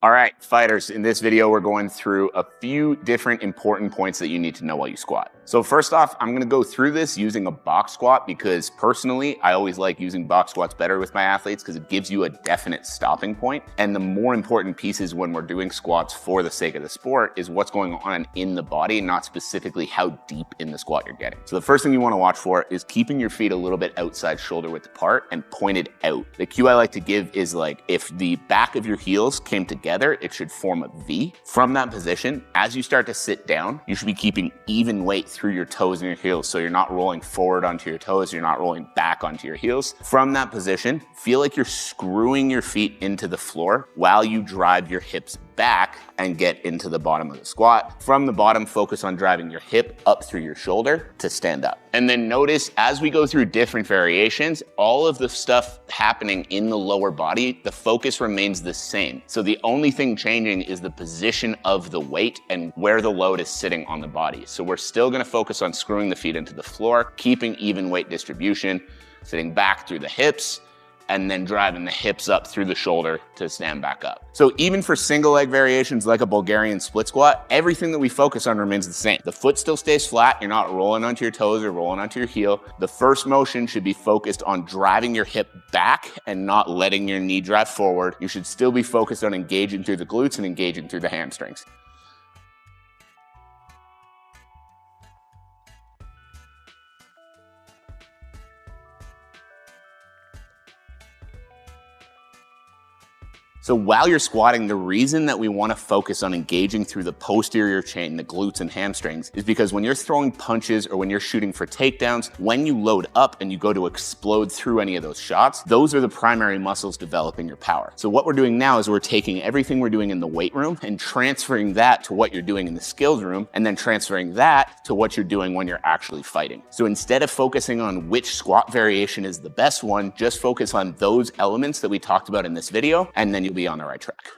All right, fighters, in this video, we're going through a few different important points that you need to know while you squat. So first off, I'm gonna go through this using a box squat because personally, I always like using box squats better with my athletes because it gives you a definite stopping point. And the more important pieces when we're doing squats for the sake of the sport is what's going on in the body, not specifically how deep in the squat you're getting. So the first thing you wanna watch for is keeping your feet a little bit outside shoulder width apart and pointed out. The cue I like to give is like, if the back of your heels came together, it should form a V. From that position, as you start to sit down, you should be keeping even weight through your toes and your heels. So you're not rolling forward onto your toes, you're not rolling back onto your heels. From that position, feel like you're screwing your feet into the floor while you drive your hips back and get into the bottom of the squat. From the bottom, focus on driving your hip up through your shoulder to stand up. And then notice as we go through different variations, all of the stuff happening in the lower body, the focus remains the same. So the only thing changing is the position of the weight and where the load is sitting on the body. So we're still gonna focus on screwing the feet into the floor, keeping even weight distribution, sitting back through the hips, and then driving the hips up through the shoulder to stand back up. So even for single leg variations like a Bulgarian split squat, everything that we focus on remains the same. The foot still stays flat, you're not rolling onto your toes or rolling onto your heel. The first motion should be focused on driving your hip back and not letting your knee drive forward. You should still be focused on engaging through the glutes and engaging through the hamstrings. So while you're squatting, the reason that we want to focus on engaging through the posterior chain, the glutes and hamstrings, is because when you're throwing punches or when you're shooting for takedowns, when you load up and you go to explode through any of those shots, those are the primary muscles developing your power. So what we're doing now is we're taking everything we're doing in the weight room and transferring that to what you're doing in the skills room, and then transferring that to what you're doing when you're actually fighting. So instead of focusing on which squat variation is the best one, just focus on those elements that we talked about in this video, and then you'll be on the right track.